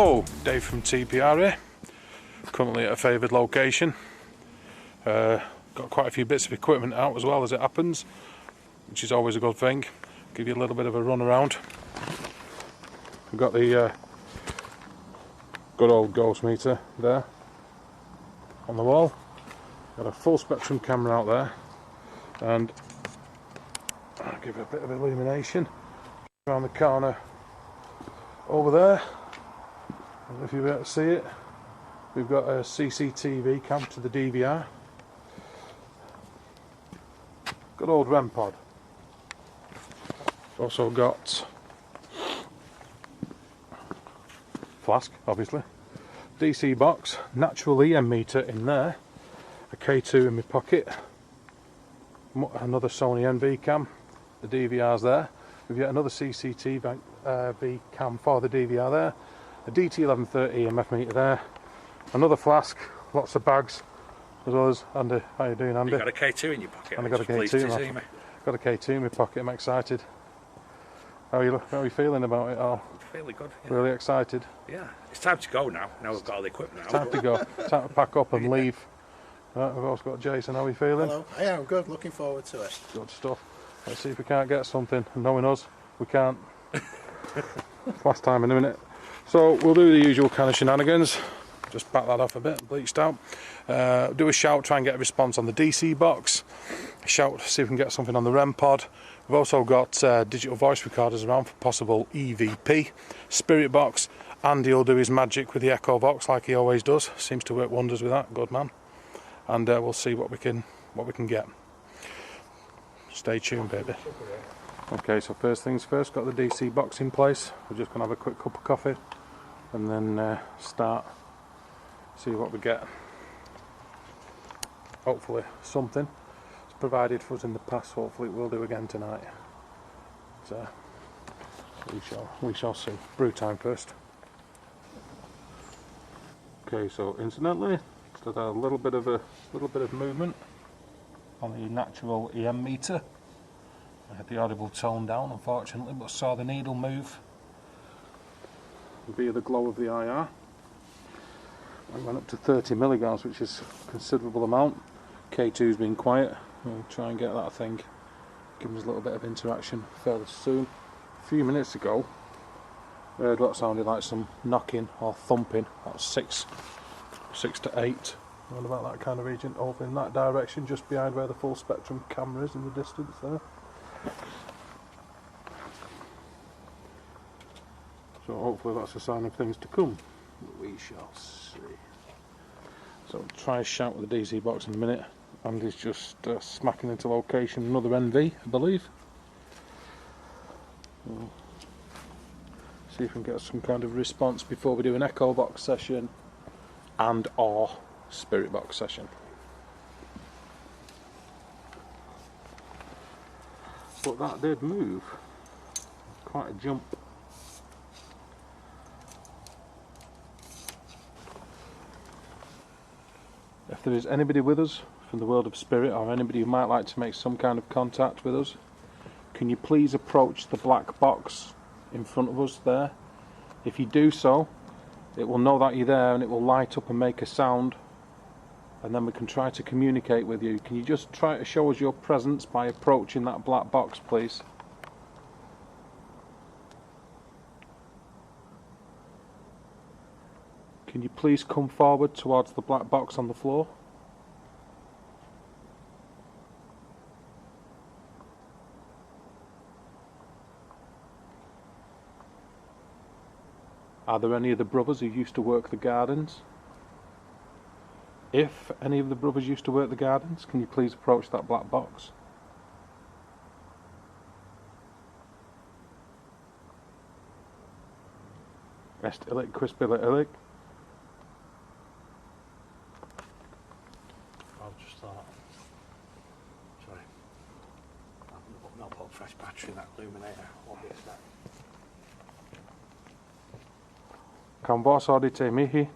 Hello, Dave from TPR here, currently at a favoured location. Got quite a few bits of equipment out as well as it happens, which is always a good thing. Give you a little bit of a run around. We've got the good old ghost meter there on the wall. Got a full spectrum camera out there, and I'll give it a bit of illumination around the corner over there. I don't know if you'll be able to see it. We've got a CCTV cam to the DVR. Good old REM pod. Also got flask, obviously. DC box, natural EM meter in there. A K2 in my pocket. Another Sony NV cam. The DVR's there. We've got another CCTV cam for the DVR there. A DT1130 EMF meter there. Another flask, lots of bags, as well as Andy. How you doing, Andy? You got a K2 in your pocket. And I got a K2. Got a K2 in my pocket. I'm excited. How are you feeling about it all? Fairly good. Yeah. Really excited. Yeah, it's time to go now. Now we've got all the equipment out. Time to go. Time to pack up and leave. Right, we've also got Jason. How are you feeling? Hello. Yeah, I'm good. Looking forward to it. Good stuff. Let's see if we can't get something. And knowing us, we can't. Last time in a minute. So we'll do the usual kind of shenanigans. Just back that off a bit, bleached out. Do a shout, try and get a response on the DC box. Shout, see if we can get something on the REM pod. We've also got digital voice recorders around for possible EVP. Spirit box. Andy will do his magic with the Echo Box like he always does. Seems to work wonders with that. Good man. And we'll see what we can get. Stay tuned, baby. Okay, so first things first, got the DC box in place. We're just going to have a quick cup of coffee and then start, see what we get. Hopefully something. It's provided for us in the past, hopefully it will do again tonight. So we shall see. Brew time first. Okay, so incidentally, just had a little bit of movement on the natural EM meter. I had the audible tone down, unfortunately, but saw the needle move via the glow of the IR. I went up to 30 milligrams, which is a considerable amount. K2's been quiet. We'll try and get that thing, give us a little bit of interaction fairly soon. A few minutes ago, I heard what sounded like some knocking or thumping. About 6 to 8, around about that kind of region, over in that direction, just behind where the full spectrum camera is in the distance there. So hopefully that's a sign of things to come. We shall see. So I'll try a shout with the DC box in a minute. Andy's just smacking into location. Another NV, I believe. We'll see if we can get some kind of response before we do an Echo Box session and or Spirit Box session. But that did move. Quite a jump. If there is anybody with us from the world of spirit, or anybody who might like to make some kind of contact with us, can you please approach the black box in front of us there? If you do so, it will know that you're there and it will light up and make a sound, and then we can try to communicate with you. Can you just try to show us your presence by approaching that black box, please? Can you please come forward towards the black box on the floor? Are there any of the brothers who used to work the gardens? If any of the brothers used to work the gardens, can you please approach that black box? Est illic crispilla illic. I'll just start. Sorry. I've not put fresh battery in that illuminator. Won't be a sec. Kan vos audite mihi?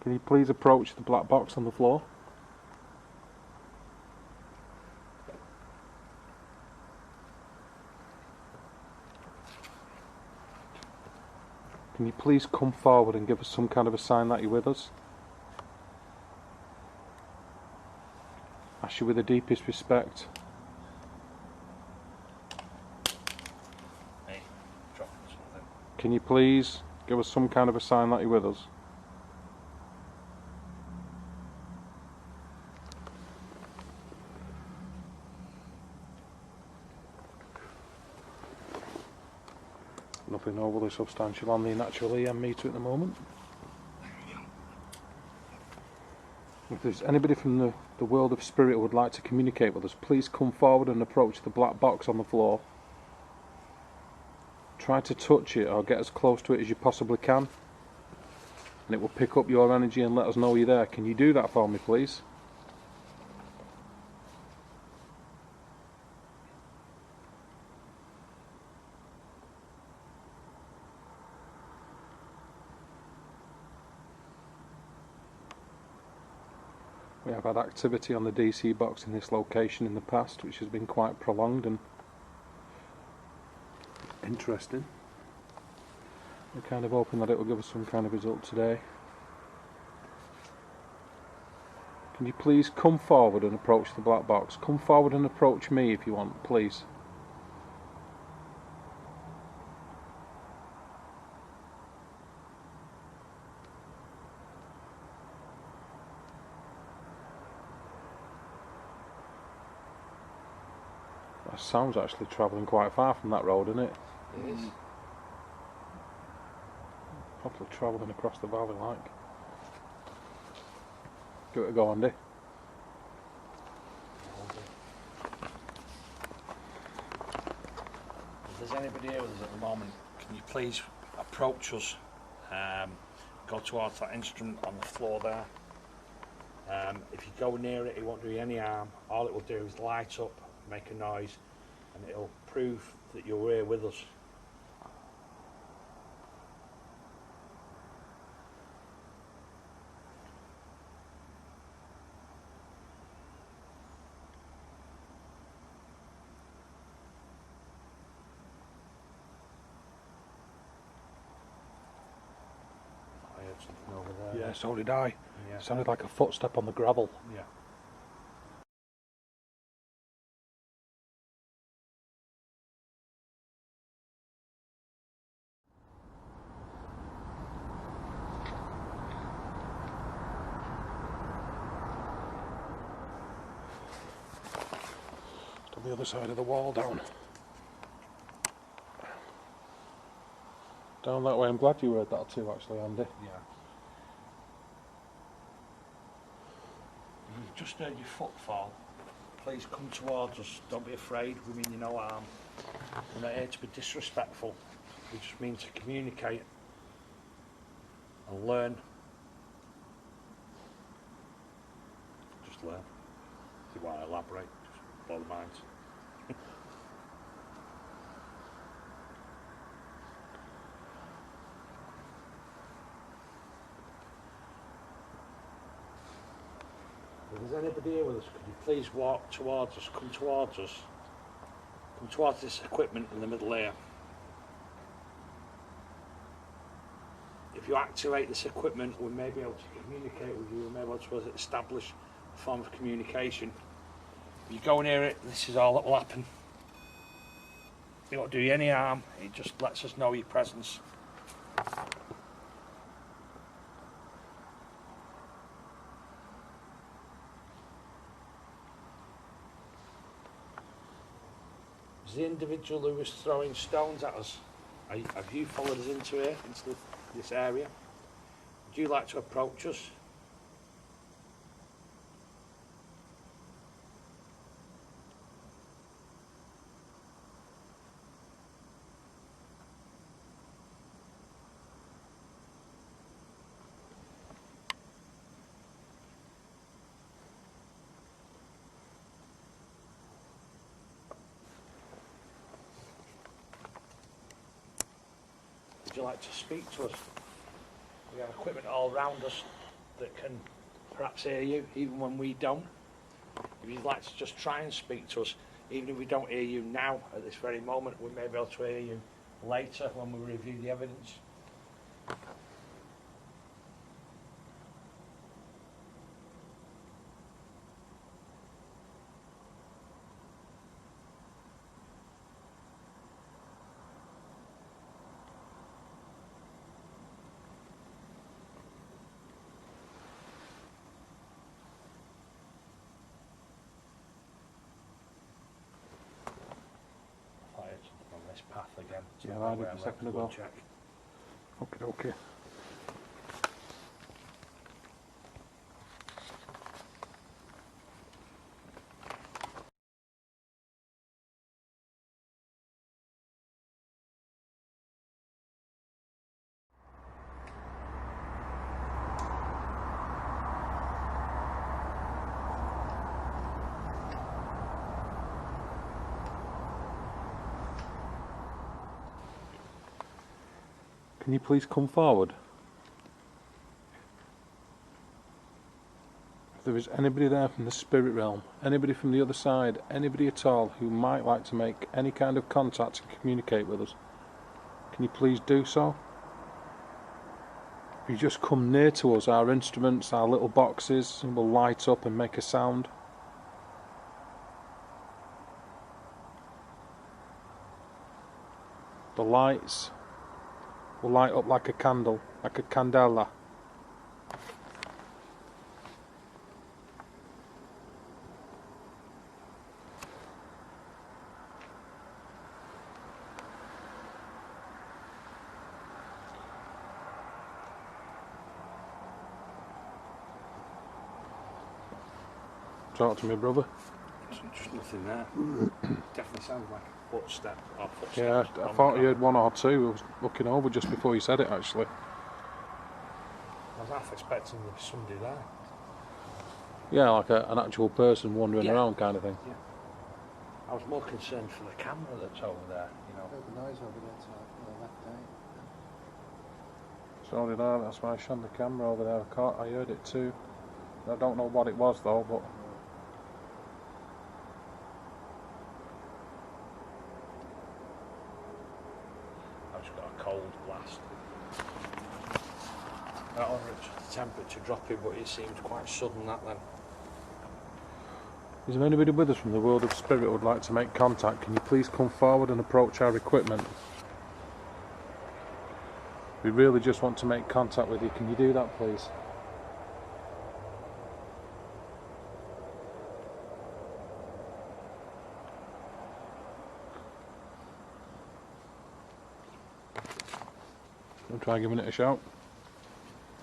Can Can you please approach the black box on the floor? Can you please come forward and give us some kind of a sign that you're with us? Ask you with the deepest respect. Hey, dropping something. Can you please give us some kind of a sign that you're with us? Nothing overly substantial on the natural EM meter at the moment. If there's anybody from the world of spirit who would like to communicate with us, please come forward and approach the black box on the floor. Try to touch it or get as close to it as you possibly can, and it will pick up your energy and let us know you're there. Can you do that for me, please? We have had activity on the DC box in this location in the past, which has been quite prolonged and interesting. We're kind of hoping that it will give us some kind of result today. Can you please come forward and approach the black box? Come forward and approach me if you want, please. That sound's actually travelling quite far from that road, isn't it? It is. Probably travelling across the valley like. Give it a go, Andy. If there's anybody here with us at the moment, can you please approach us? Go towards that instrument on the floor there. If you go near it, it won't do you any harm. All it will do is light up, make a noise, and it'll prove that you're here with us. I heard something over there. Yeah, so did I. Yeah. It sounded like a footstep on the gravel. Yeah. It's on the other side of the wall, down that way. I'm glad you heard that too, actually, Andy. Yeah. You've just heard your footfall. Please come towards us. Don't be afraid. We mean you no harm. We're not here to be disrespectful. We just mean to communicate and learn. Just learn. If you want to elaborate, just blow the minds. If there's anybody here with us, could you please walk towards us, come towards us. Come towards this equipment in the middle here. If you activate this equipment, we may be able to communicate with you, we may be able to establish a form of communication. If you go near it, this is all that will happen. It won't do you any harm, it just lets us know your presence. The individual who was throwing stones at us, have you followed us into here, into this area? Would you like to approach us? Would you like to speak to us? We have equipment all around us that can perhaps hear you, even when we don't. If you'd like to just try and speak to us, even if we don't hear you now at this very moment, we may be able to hear you later when we review the evidence. On this path again. Yeah, I did a second ago. Check. Okay, okay. Can you please come forward? If there is anybody there from the spirit realm, anybody from the other side, anybody at all who might like to make any kind of contact and communicate with us, can you please do so? If you just come near to us, our instruments, our little boxes will light up and make a sound. The lights will light up like a candle, like a candela. Talk to me, brother. Just nothing there. Definitely sounds like a footstep or footsteps. Yeah, I thought you heard one or two. I was looking over just before you said it, actually. I was half expecting there was somebody there. Yeah, like an actual person wandering Yeah. around kind of thing. Yeah. I was more concerned for the camera that's over there, you know. Heard the noise over there to the left, eh? So did I. That's why I shone the camera over there. I heard it too. I don't know what it was though, but I've just got a cold blast. I don't know if it's the temperature dropping, but it seems quite sudden that then. is there anybody with us from the world of spirit who would like to make contact? Can you please come forward and approach our equipment? We really just want to make contact with you. Can you do that, please? I'll try giving it a shout.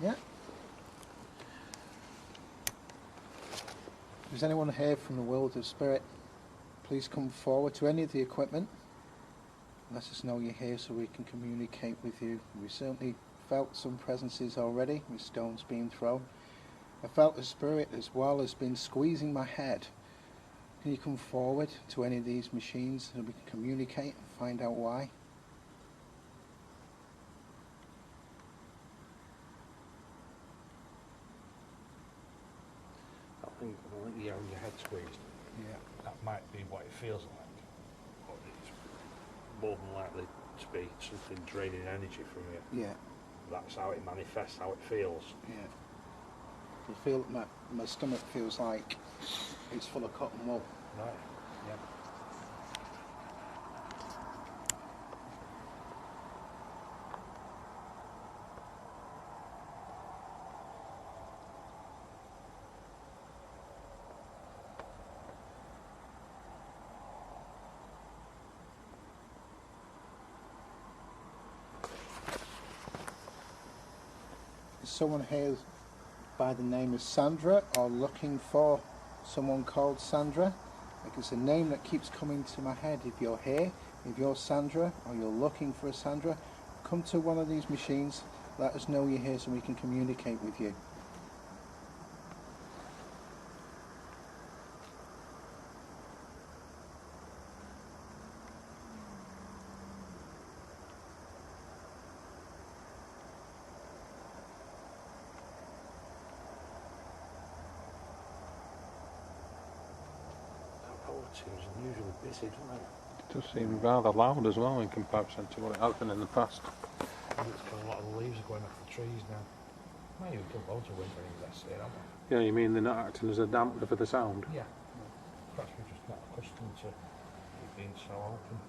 Yeah. If there's anyone here from the world of spirit, please come forward to any of the equipment. Let us know you're here so we can communicate with you. We certainly felt some presences already with stones being thrown. I felt a spirit as well as been squeezing my head. Can you come forward to any of these machines so we can communicate and find out why? I think you're having your head squeezed. Yeah. That might be what it feels like. But it's more than likely to be something draining energy from you. Yeah. That's how it manifests, how it feels. Yeah. I feel my stomach feels like it's full of cotton wool. Right. Yeah. Is someone here by the name of Sandra or looking for someone called Sandra? Like it's a name that keeps coming to my head. If you're here, if you're Sandra or you're looking for a Sandra, come to one of these machines, let us know you're here so we can communicate with you. it seems unusually busy, doesn't it? It does seem rather loud as well in comparison to what it has been in the past. It's got a lot of the leaves are going off the trees now. Well, you've done loads of winter ingress here, haven't we? Yeah, you mean they're not acting as a dampener for the sound? Yeah. Perhaps we're just not accustomed to it being so open.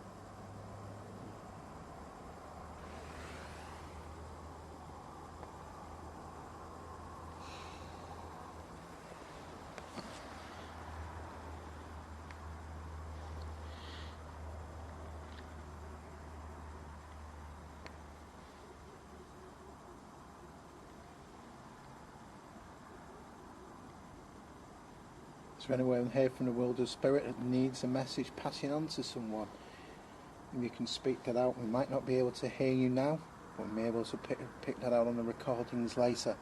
Is there anyone here from the world of spirit that needs a message passing on to someone? If you can speak that out, we might not be able to hear you now, but we may be able to pick that out on the recordings later.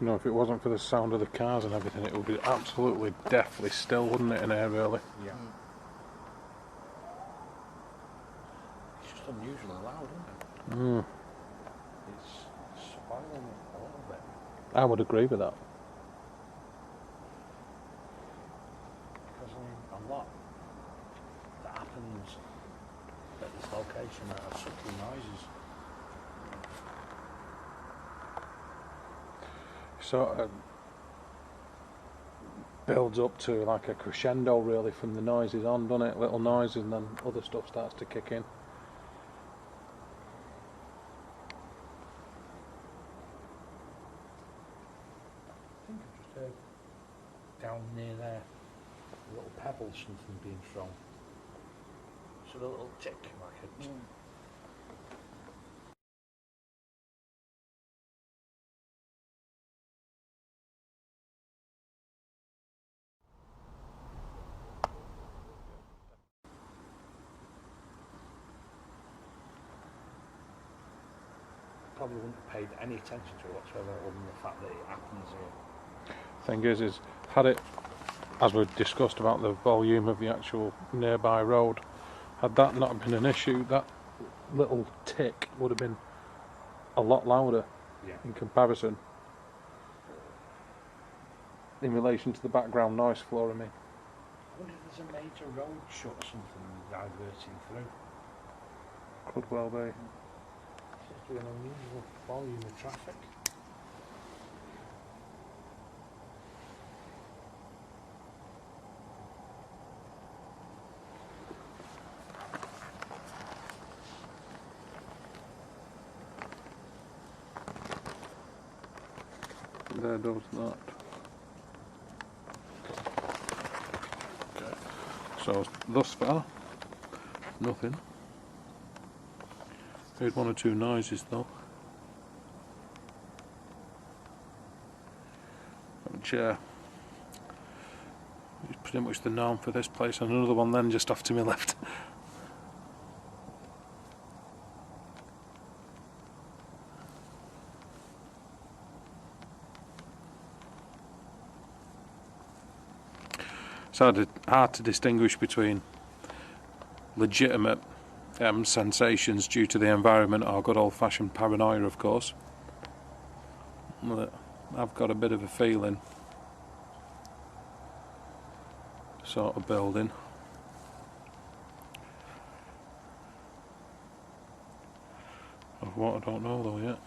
You know, if it wasn't for the sound of the cars and everything, it would be absolutely deathly still, wouldn't it, in here, really? Yeah. It's just unusually loud, isn't it? Mm. It's spoiling it a little bit. I would agree with that. Because, I mean, a lot that happens at this location are subtle noises. Sort of builds up to like a crescendo, really, from the noises on, doesn't it? Little noises, and then other stuff starts to kick in. I think I've just heard down near there a little pebble, something being thrown. So a little tick, like a... Probably wouldn't have paid any attention to it whatsoever, other than the fact that it happens here. Thing is had it, as we've discussed about the volume of the actual nearby road, had that not been an issue, that little tick would have been a lot louder in comparison in relation to the background noise floor. I mean, I wonder if there's a major road shut or something diverting through. could well be. Seems to be an unusual volume of traffic. There does that. Okay. So thus far, nothing. Heard one or two noises though, which is pretty much the norm for this place. And another one then just off to my left. It's hard to distinguish between legitimate sensations due to the environment or good old-fashioned paranoia, of course. But I've got a bit of a feeling sort of building. Of what I don't know though yet.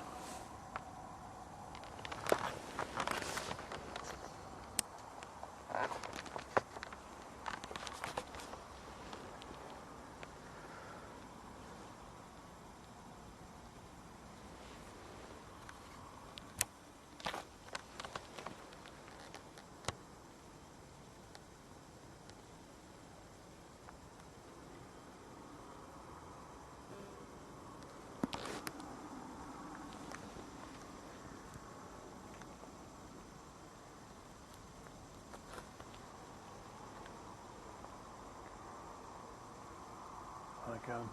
I can.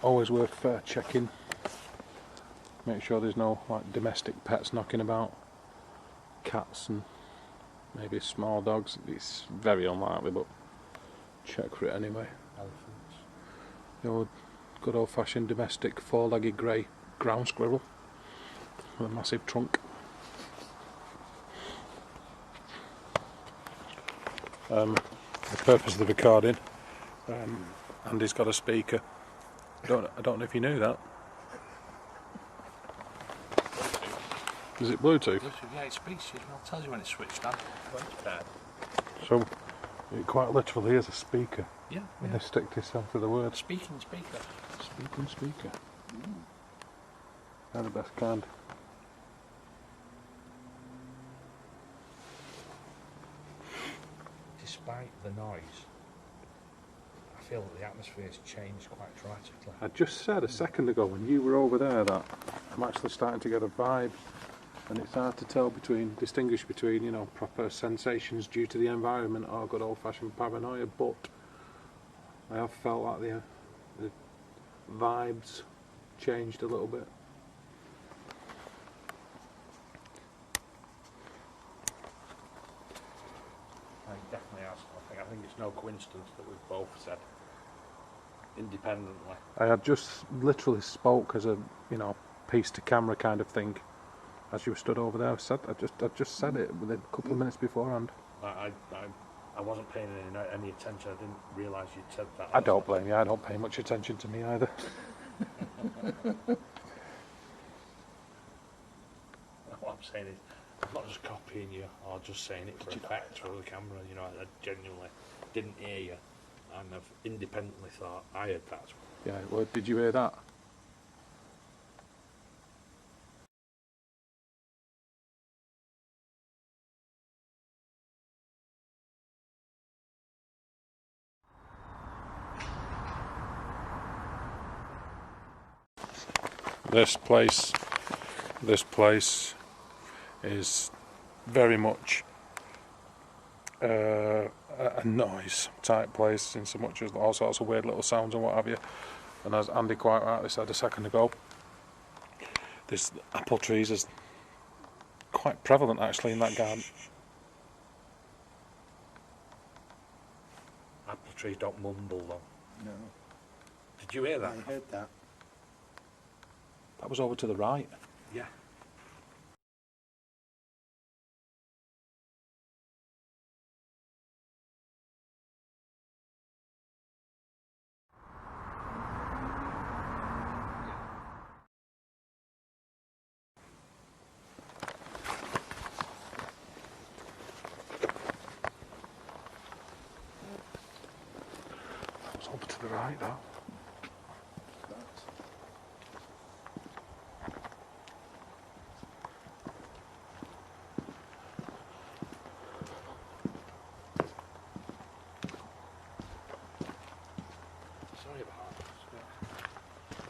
Always worth checking. Make sure there's no like domestic pets knocking about. Cats and maybe small dogs. It's very unlikely, but check for it anyway. Elephants. The old good old-fashioned domestic four-legged grey ground squirrel with a massive trunk. The purpose of the recording, Andy's got a speaker. I don't know if you knew that. Is it Bluetooth? Bluetooth, yeah, it speaks. It tells you when it's switched on. When it's dead. So it quite literally is a speaker. Yeah. When they stick to yourself to the word. Speaking speaker. Speaking speaker. They're the best kind. Despite the noise, I feel that the atmosphere has changed quite dramatically. I just said a second ago when you were over there that I'm actually starting to get a vibe, and it's hard to distinguish between, you know, proper sensations due to the environment or good old-fashioned paranoia, but I have felt like the vibes changed a little bit. It definitely has. I think it's no coincidence that we've both said independently. I had just literally spoke as a, you know, piece to camera kind of thing as you stood over there. I just said it within a couple of minutes beforehand. I wasn't paying any attention. I didn't realise you'd said that. I don't blame you. I don't pay much attention to me either. What I'm saying is, I'm not just copying you or just saying it for effect for the camera. You know, I genuinely didn't hear you, and I've independently thought I heard that. Yeah, well, did you hear that? This place is very much a noise type place, in so much as all sorts of weird little sounds and what have you. And as Andy quite rightly said a second ago, this apple trees is quite prevalent actually in that garden. Apple trees don't mumble though. No. Did you hear that? I heard that. That was over to the right. Yeah. That was over to the right though. Sorry about that.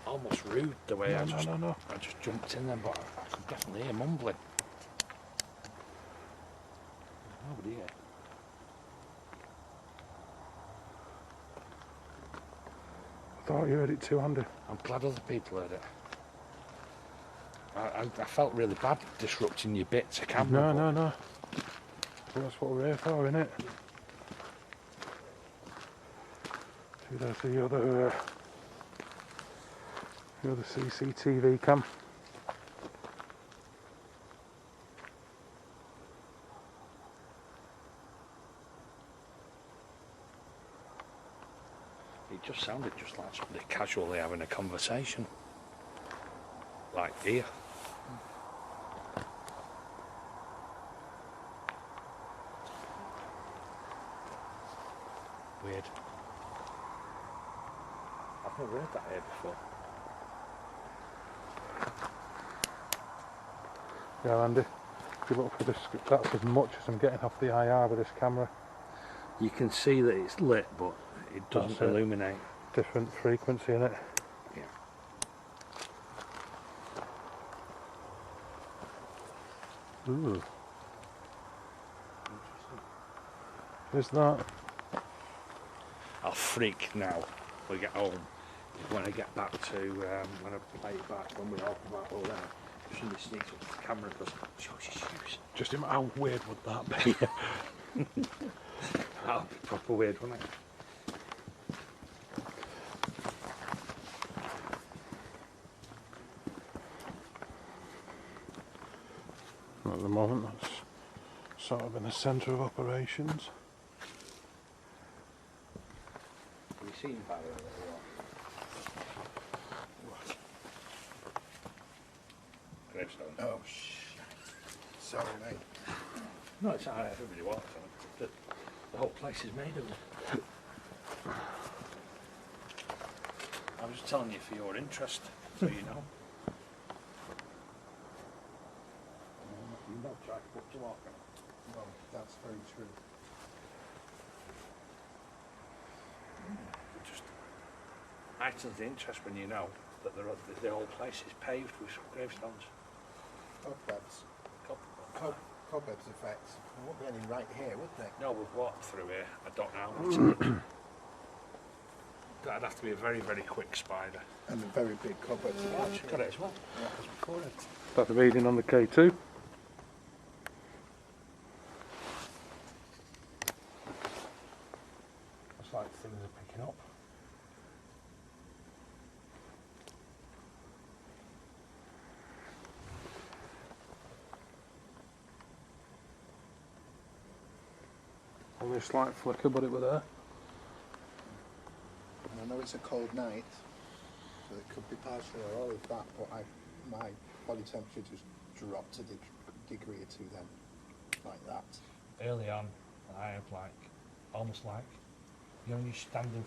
Almost rude the way I just jumped in there, but I could definitely hear mumbling. Nobody here. I thought you heard it too, Andy. I'm glad other people heard it. I felt really bad disrupting your bits of camera. No. Well, that's what we're here for, innit? See, there's the other CCTV cam. It just sounded just like somebody casually having a conversation. Like here. Weird. I think never heard that here before. Yeah, Andy, if you look for this, that's as much as I'm getting off the IR with this camera. You can see that it's lit, but it doesn't That's it. illuminate. Different frequency in it. Yeah. Ooh. Is that? I'll freak now when we get home. When I get back to, when I play it back, when we open back all that, somebody sneaks up to the camera and goes, show us your shoes. Just how weird would that be? That'll be proper weird, wouldn't it? At the moment, that's sort of in the centre of operations. Have you seen Barry? Gravestone. Oh, sorry, mate. No, it's how everybody walks on it. The whole place is made of it. I was just telling you for your interest, so you know. You've not tried to walk on it. Well, that's very true. It just heightens the interest when you know that the whole place is paved with gravestones. Cobwebs. Cobwebs effect. There won't be any right here, would there? No, we've walked through here. I don't know. That'd have to be a very, very quick spider. And a very big cobwebs Yeah, effect. she's got it as well. Yeah. As before it. That's the reading on the K2. It's like things are picking up. Only a slight flicker, but it were there. And I know it's a cold night, so it could be partially or all of that, but my body temperature just dropped a degree or two then, like that. Early on, I had almost like, you know, when you stand in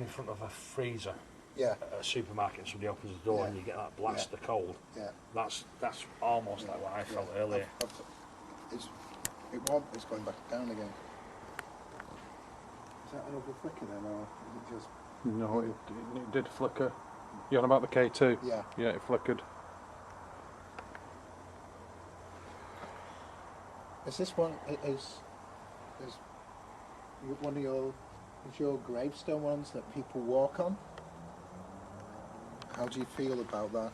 front of a freezer Yeah, at a supermarket and somebody opens the door Yeah. and you get that blast of cold. yeah. That's almost like what I felt earlier. It's going back down again. Is that another flicker then, or is it just... No, it did flicker. You on about the K2? Yeah. Yeah, it flickered. Is this one, is one of your gravestone ones that people walk on? How do you feel about that?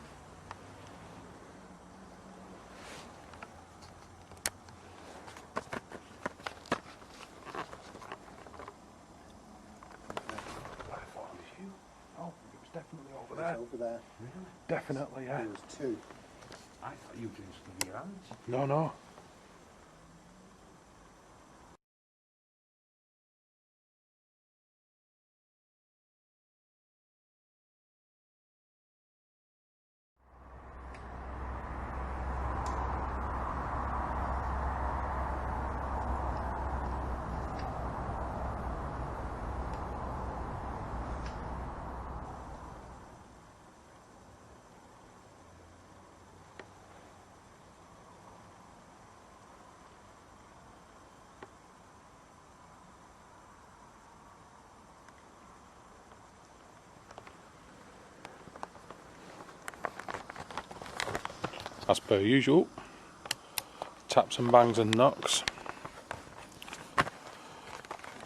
I thought it was you. Oh, it was definitely over It's there. over there. Really? Definitely, yeah. There was two. I thought you were doing something with your hands. No, no. As per usual, taps and bangs and knocks. Did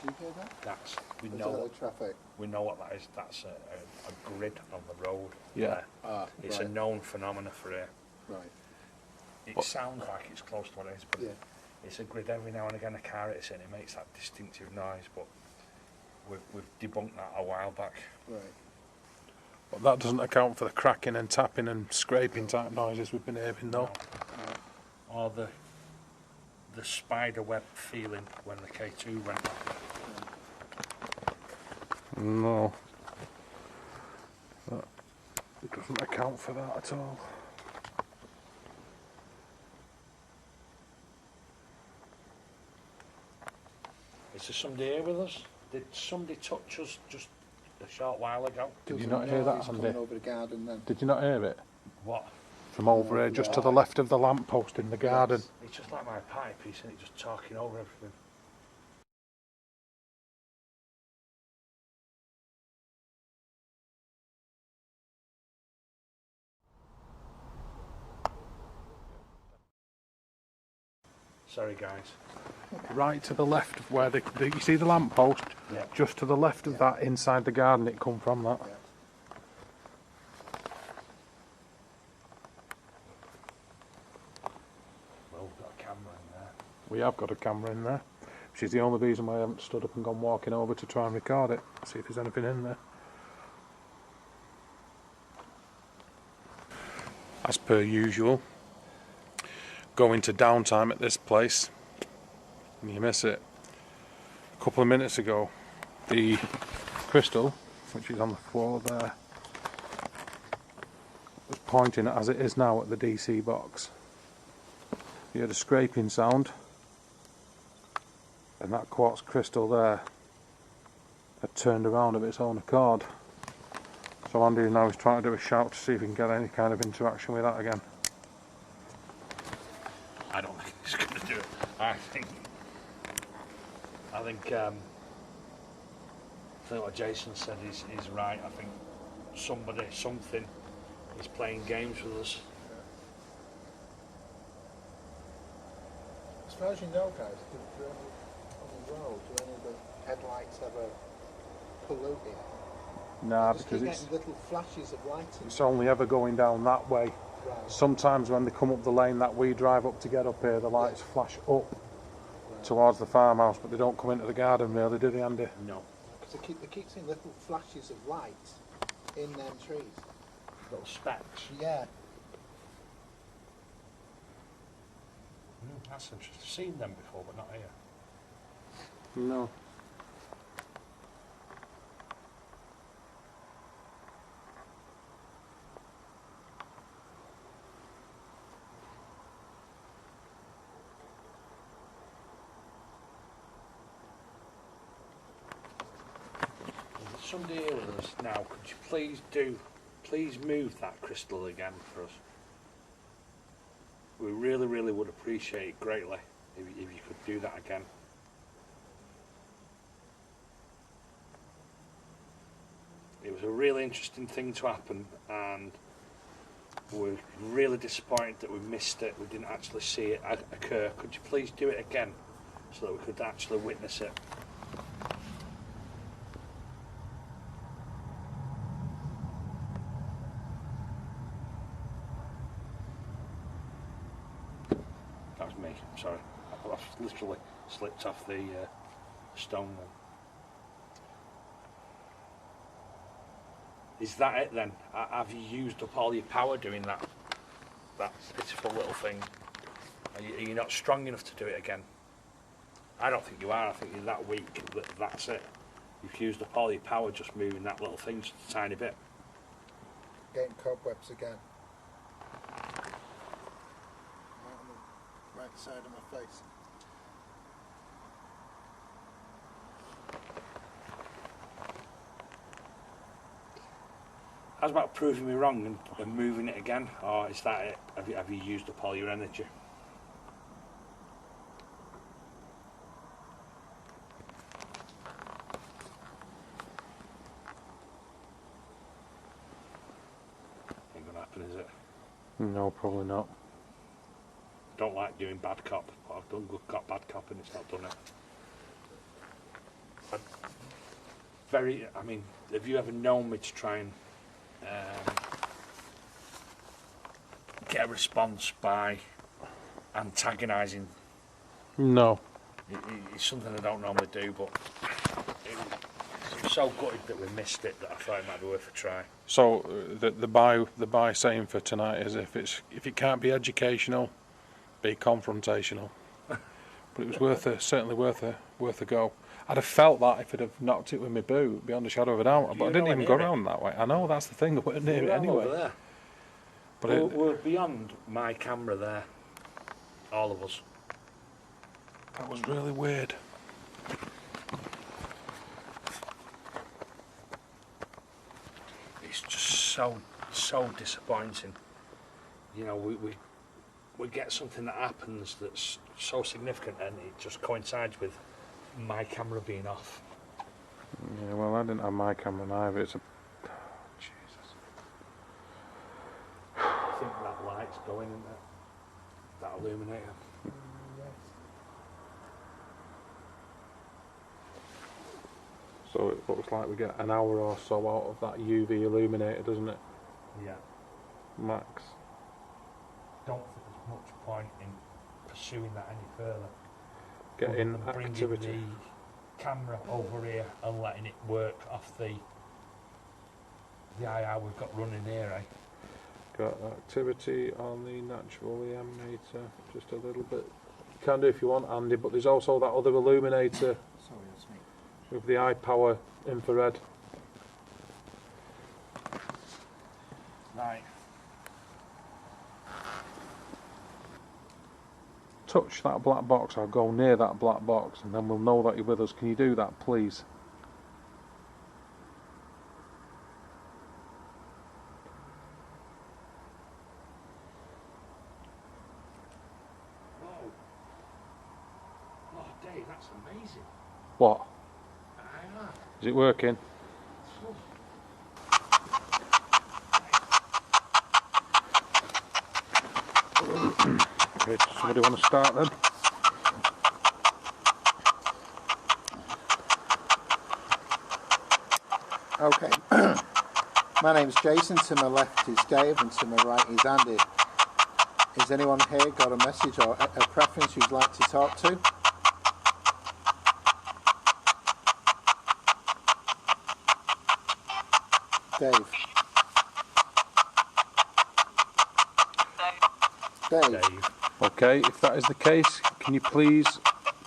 you hear that? We Was know that what, the traffic? we know what that is. That's a grid on the road. Yeah. Ah, It's right. a known phenomenon for here. Right. It sounds like it's close to what it is, but Yeah. it's a grid. Every now and again a car hits it and it makes that distinctive noise, but we've debunked that a while back. Right. But that doesn't account for the cracking and tapping and scraping type noises we've been hearing though. Or the spider web feeling when the K2 went off. No. It doesn't account for that at all. Is there somebody here with us? Did somebody touch us just a short while ago. Did you not hear that, He's Andy? coming over the garden then. Did you not hear it? What? From over here, just to the left of the lamppost in the garden. Yes. It's just like my pipe, isn't it? Just talking over everything. Sorry, guys. Right to the left of where you see the lamppost? Yeah. Just to the left of that, inside the garden, it come from that. Yeah. Well, we've got a camera in there. We have got a camera in there, which is the only reason why I haven't stood up and gone walking over to try and record it, see if there's anything in there. As per usual, going to downtime at this place, and you miss it. A couple of minutes ago, the crystal, which is on the floor there, was pointing, as it is now, at the DC box. You heard a scraping sound, and that quartz crystal there had turned around of its own accord. So Andy now is trying to do a shout to see if we can get any kind of interaction with that again. I don't think he's going to do it. I think what Jason said is right. I think something is playing games with us. As far as you know, guys, on the road, do any of the headlights ever pollute it? Nah, Just because keep it's getting little flashes of light in it's only ever going down that way. Right. Sometimes when they come up the lane that we drive up to get up here, the lights flash up towards the farmhouse, but they don't come into the garden really, do they, Andy? No. Because they keep seeing little flashes of light in them trees. Little specks. Yeah. That's interesting. Seen them before, but not here. No. There's somebody here with us now. Could you please move that crystal again for us? We really, really would appreciate it greatly if you could do that again. It was a really interesting thing to happen, and we're really disappointed that we missed it. We didn't actually see it occur. Could you please do it again so that we could actually witness it? That was me, sorry. I've literally slipped off the stone then. Is that it then? Have you used up all your power doing that pitiful little thing? Are you not strong enough to do it again? I don't think you are. I think you're that weak that that's it. You've used up all your power just moving that little thing just a tiny bit. Getting cobwebs again. Right side of my face. How's about proving me wrong and moving it again? Or is that it? Have you used up all your energy? Ain't gonna happen, is it? No, probably not. Don't like doing bad cop, but I've done good cop, bad cop, and it's not done it. I mean, have you ever known me to try and get a response by antagonising? No. It's something I don't normally do, but I'm so gutted that we missed it that I thought it might be worth a try. So the buy saying for tonight is if it can't be educational, be confrontational. But it was certainly worth a go. I'd have felt that if I'd have knocked it with my boot beyond a shadow of a doubt, but I didn't even go around that way. I know, that's the thing, I weren't near it anyway. Over there. But we're beyond my camera there, all of us. That was really weird. it's just so disappointing. You know, we get something that happens that's so significant and it just coincides with my camera being off. Yeah, well, I didn't have my camera either. It's a... Oh, Jesus. I think that light's going, isn't it? That illuminator. So it looks like we get an hour or so out of that UV illuminator, doesn't it? Yeah. Max. Don't think there's much point in pursuing that any further. Getting bringing activity. the camera over here and letting it work off the II we've got running here, eh? Got activity on the natural EM meter, just a little bit. You can do if you want, Andy, but there's also that other illuminator. Sorry, that's me. With the eye power infrared. Right. Touch that black box, or go near that black box, and then we'll know that you're with us. Can you do that, please? Whoa. Oh, Dave, that's amazing. What? Ah. Is it working? Okay, does somebody want to start then? Okay. My name's Jason, to my left is Dave and to my right is Andy. Has anyone here got a message or a preference you'd like to talk to? Dave. Dave. Okay, if that is the case, can you please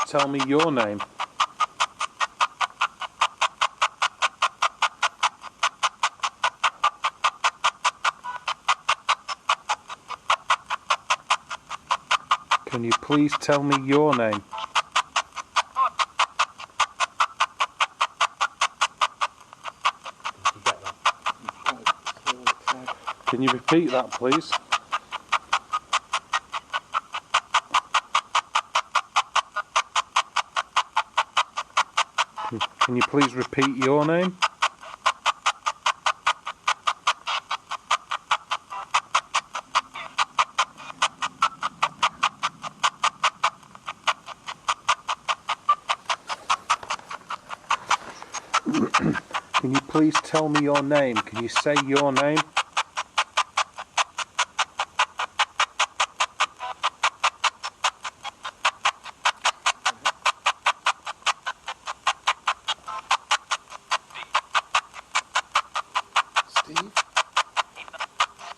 tell me your name? Can you please tell me your name? Did you get that? Can you repeat that, please? Can you please repeat your name? Can you please tell me your name? Can you say your name?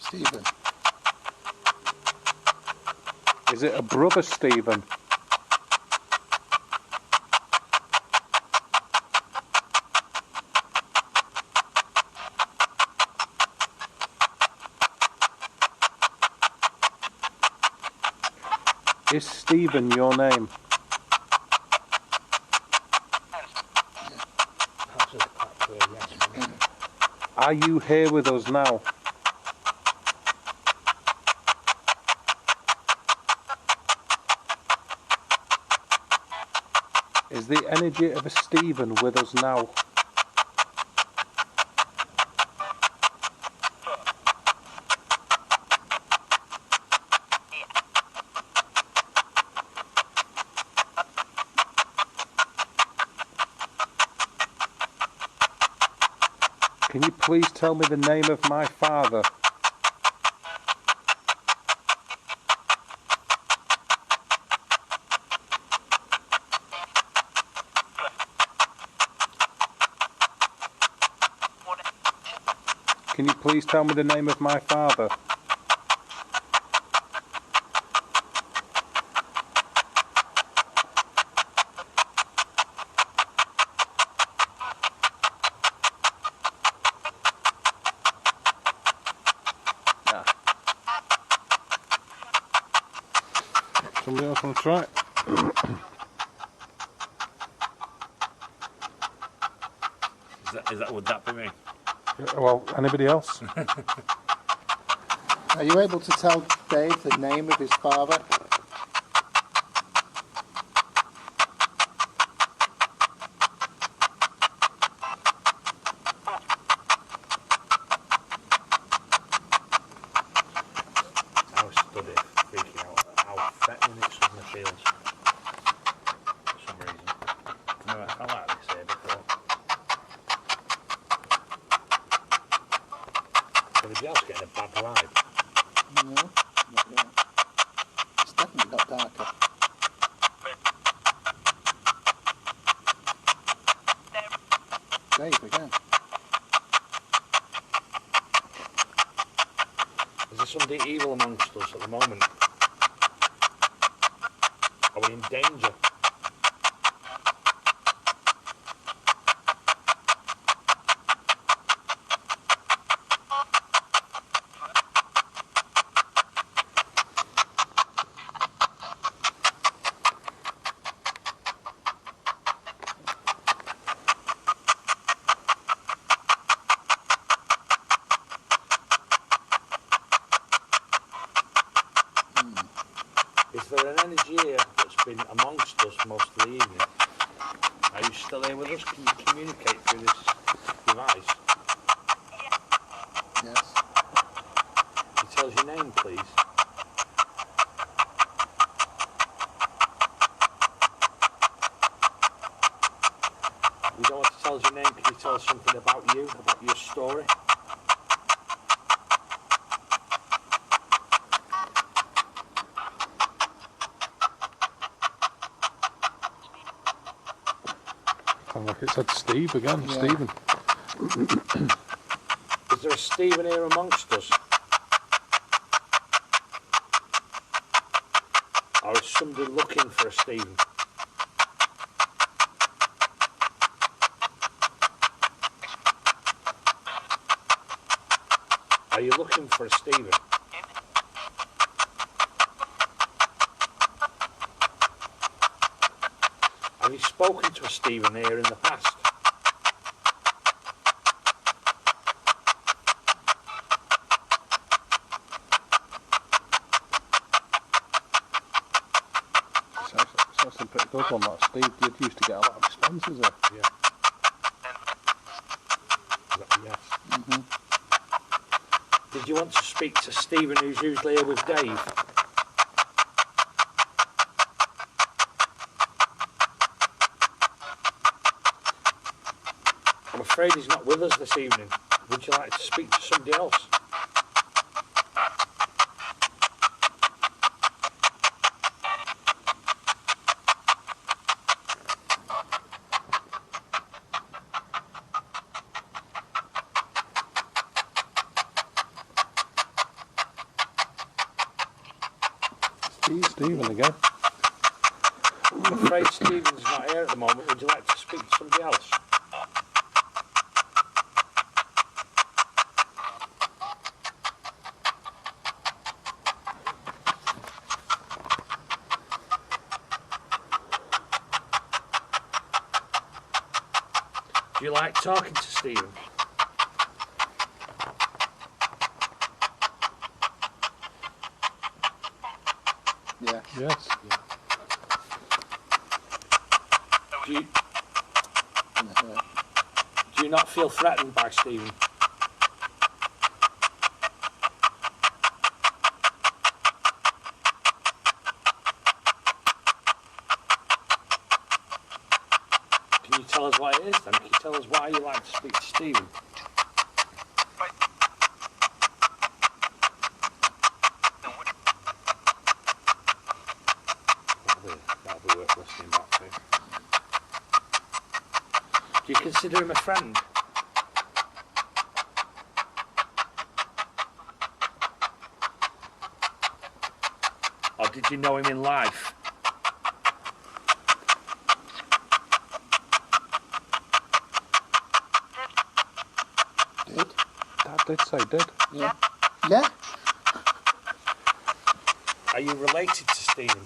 Stephen. Is it a brother Stephen? Is Stephen your name? Are you here with us now? Is the energy of a Stephen with us now? Can you please tell me the name of my father? Can you please tell me the name of my father? Somebody else want to try? Would that be me? Well, anybody else? Are you able to tell Dave the name of his father? I was stood it, freaking out how threatening it suddenly feels. For some reason. I've never felt like this here before. Everybody else getting a bad vibe. No, not yet. It's definitely got darker. Dave again. Is there somebody evil amongst us at the moment? Are we in danger? Is there an energy here that's been amongst us most of the evening? Are you still here with us? Can you communicate through this device? Yes. Can you tell us your name, please? You don't want to tell us your name. Can you tell us something about you, about your story? Sound like it said Steve again. Yeah. Stephen. Is there a Stephen here amongst us? Or is somebody looking for a Stephen? Are you looking for a Stephen? Have you spoken to a Stephen here in the past? Sounds a pretty good one, that. Steve did used to get a lot of responses there. Yeah. Yes. Mm-hmm. Did you want to speak to Stephen, who's usually here with Dave? I'm afraid he's not with us this evening. Would you like to speak to somebody else? Stephen again. I'm afraid Stephen's not here at the moment. Would you like to speak to somebody else? Do you like talking to Stephen? Yeah. Yes. Do you, Yeah. do you not feel threatened by Stephen? Can you tell us what it is then? Can you tell us why you like to speak to Stephen? That'll be worth listening back to. Do you consider him a friend? Or did you know him in life? Did? Dad did say did. Yeah. Yeah. Are you related to Stephen?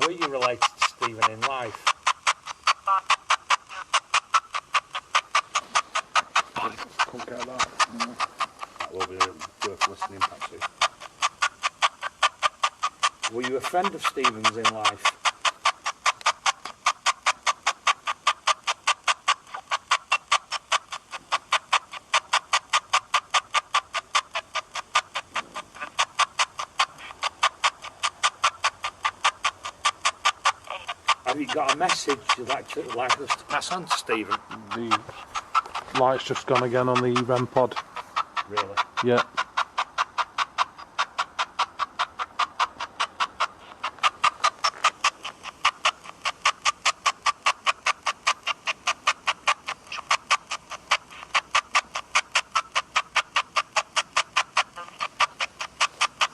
Were you related to Stephen in life? Couldn't get that. That will be worth listening back to. Were you a friend of Stephen's in life? Have you got a message you'd like us to pass on to Stephen? The light's just gone again on the REM pod. Really? Yeah.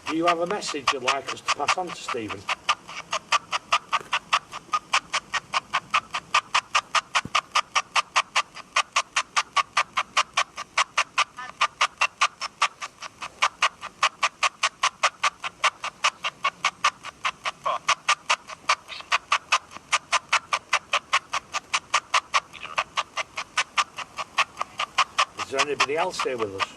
Do you have a message you'd like us to pass on to Stephen? Is there anybody else here with us?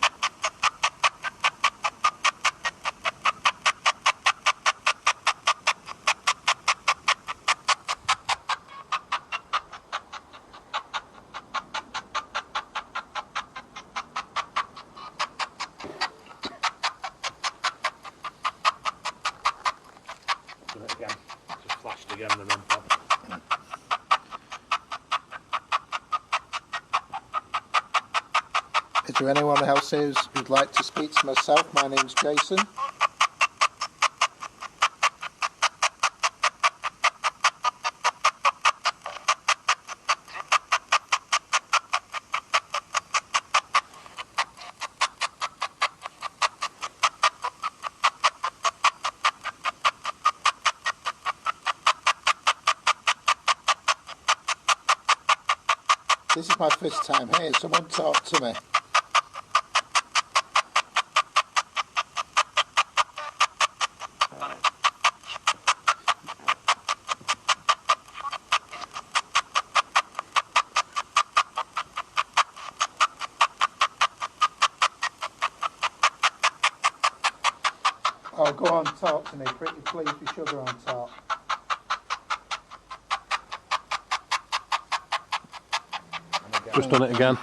Do it again. Just flashed again the REM pod. Is there anyone else here who'd like to speak to myself? My name's Jason. This is my first time here. Someone talk to me. Oh, go on, talk to me. Pretty please be sugar on top. Just done it again.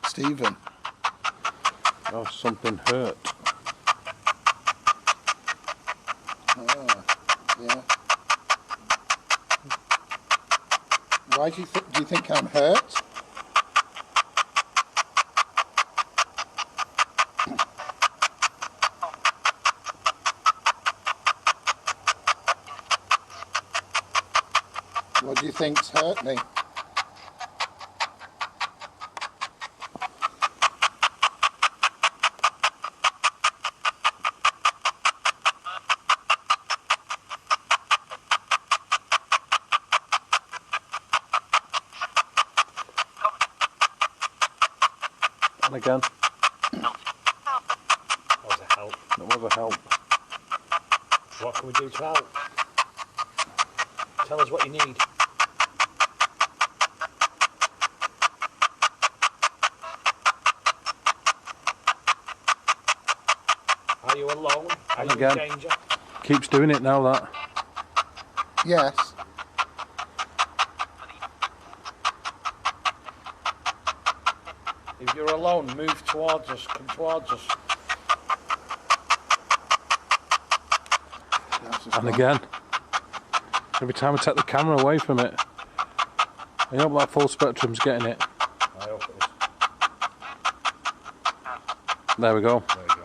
Stephen. Oh, something hurt. Oh, yeah. Why do you think I'm hurt? What do you think's hurt me? And again. That was a help. That was a help. What can we do to help? Tell us what you need. Are you alone? Are And you again. in danger? Keeps doing it now, that. Yes. If you're alone, move towards us. Come towards us. And again. Every time I take the camera away from it. I hope that full spectrum's getting it. I hope it is. There we go. There you go.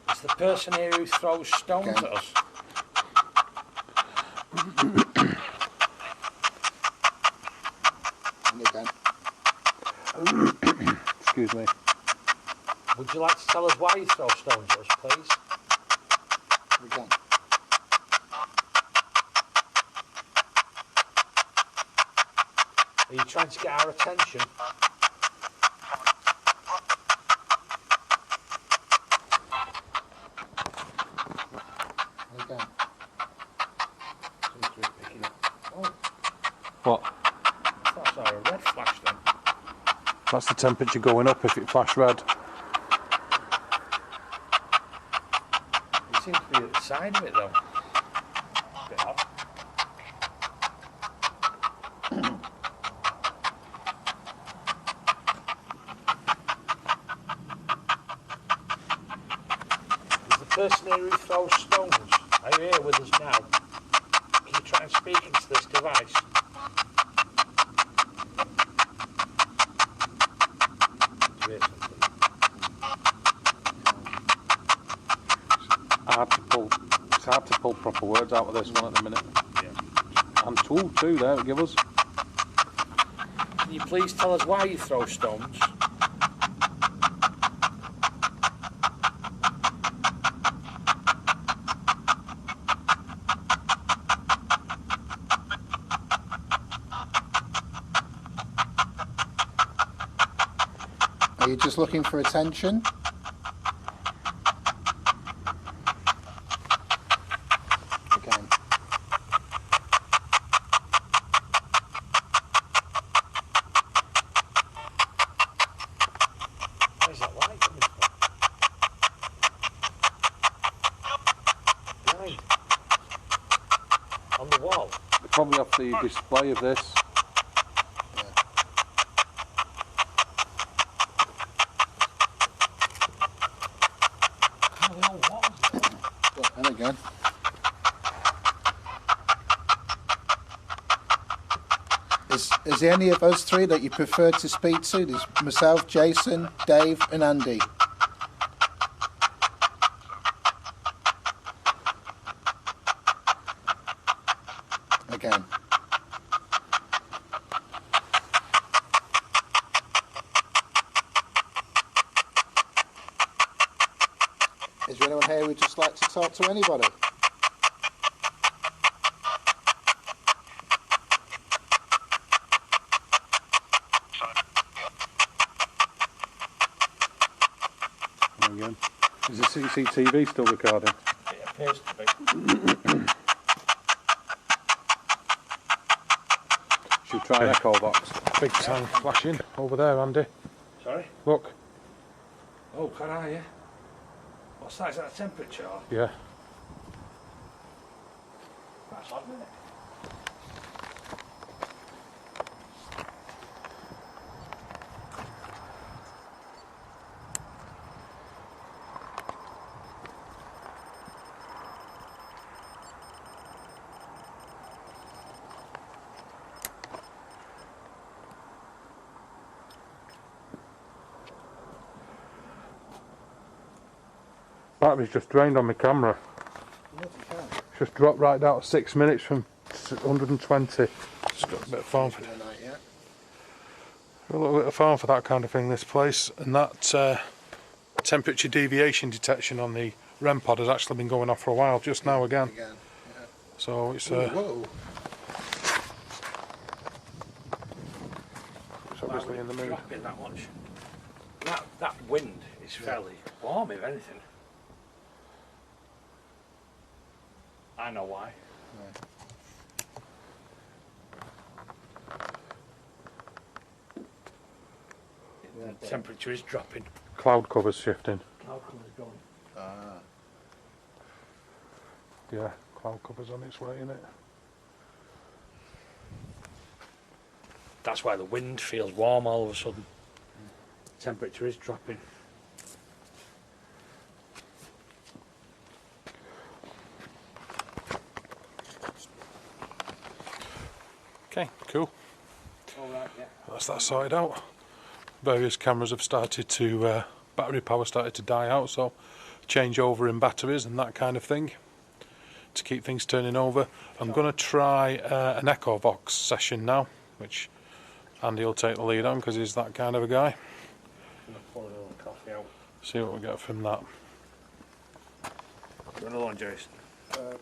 It's the person here who throws stones Okay. at us. And again. Excuse me. Would you like to tell us why you throw stones at us, please? Again. Are you trying to get our attention? Again. Seems to be picking up. Oh, What? I thought I saw a red flash then. That's the temperature going up if it flashed red. It seems to be at the side of it though. A bit odd. Is the person here who throws stones, are you here with us now? Can you try and speak into this device? Do you hear something? It's hard to pull proper words out of this one at the minute. Yeah. And two there, give us. Can you please tell us why you throw stones? Are you just looking for attention? Again. Where's that light coming from? Behind. On the wall. Probably off the display of this. Oh, the old walls there. Look, and again. Is there any of us three that you prefer to speak to? There's myself, Jason, Dave and Andy. Again. Is there anyone here who'd just like to talk to anybody? There we go. Is the CCTV still recording? It appears to be. Should we try an echo box? Big time flashing over there, Andy. Sorry? Look. Oh, can I, yeah? What's that? Is that a temperature? Yeah. That's odd, isn't it? Battery's just drained on my camera. It's just dropped right down to 6 minutes from 120. Just got a bit of phone for a little bit of phone for that kind of thing. This place, and that temperature deviation detection on the REM pod has actually been going off for a while. Just now again. Yeah. So it's Whoa. it's obviously in the mood. Dropping that much. That wind is fairly warm, if anything. I know why. The temperature is dropping. Cloud cover's shifting. Cloud cover's going. Yeah, cloud cover's on its way, isn't it? That's why the wind feels warm all of a sudden. Temperature is dropping. Okay, cool. All right, yeah. That's that sorted out. Various cameras have started to, battery power started to die out, so change over in batteries and that kind of thing to keep things turning over. I'm going to try an echo box session now, which Andy will take the lead on because he's that kind of a guy. I'm gonna pour a little coffee out. See what we get from that. You want another one, Jason?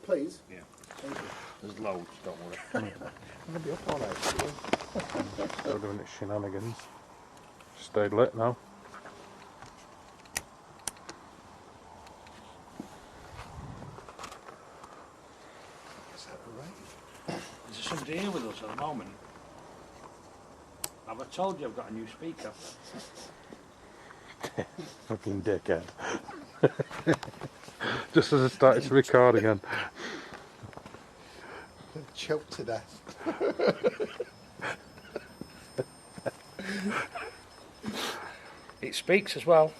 Please. Yeah. Thank you. There's loads, don't worry. I'm going to be up all night. Still doing its shenanigans. Stayed lit now. Is that right? There's somebody here with us at the moment. Have I told you I've got a new speaker? Fucking dickhead. Just as I started to record again. Choked to death. It speaks as well.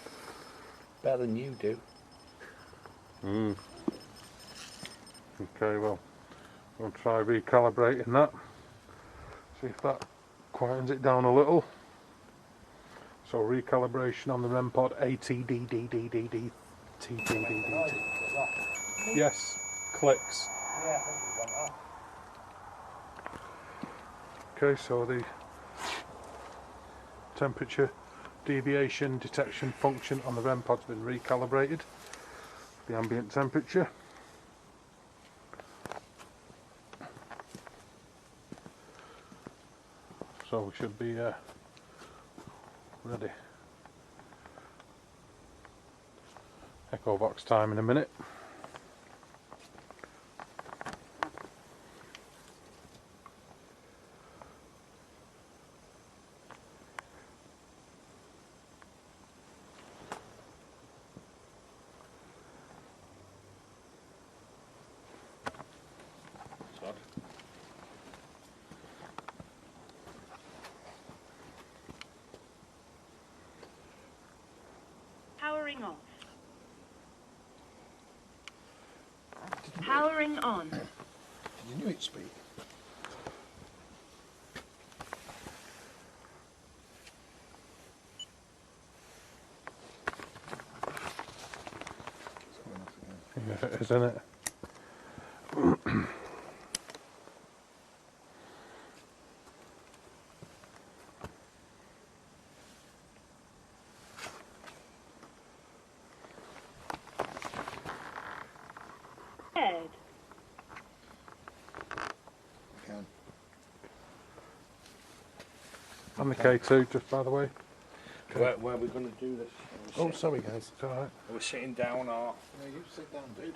Better than you do. Okay, well, we'll try recalibrating that. See if that quietens it down a little. So recalibration on the REM pod ATDDDDD TDDD. Yes, clicks. Yeah, I think it went off. Okay, so the temperature deviation detection function on the REM pod's been recalibrated. The ambient temperature. So we should be ready. Echo box time in a minute. Sod. Powering off. Powering on. You knew it speak. It's going off again. Yeah, it is, isn't it? Head. Again. And the K2, just by the way. Where are we going to do this? Oh, sorry guys. It's alright. Are we sitting down or? No, you sit down, dude.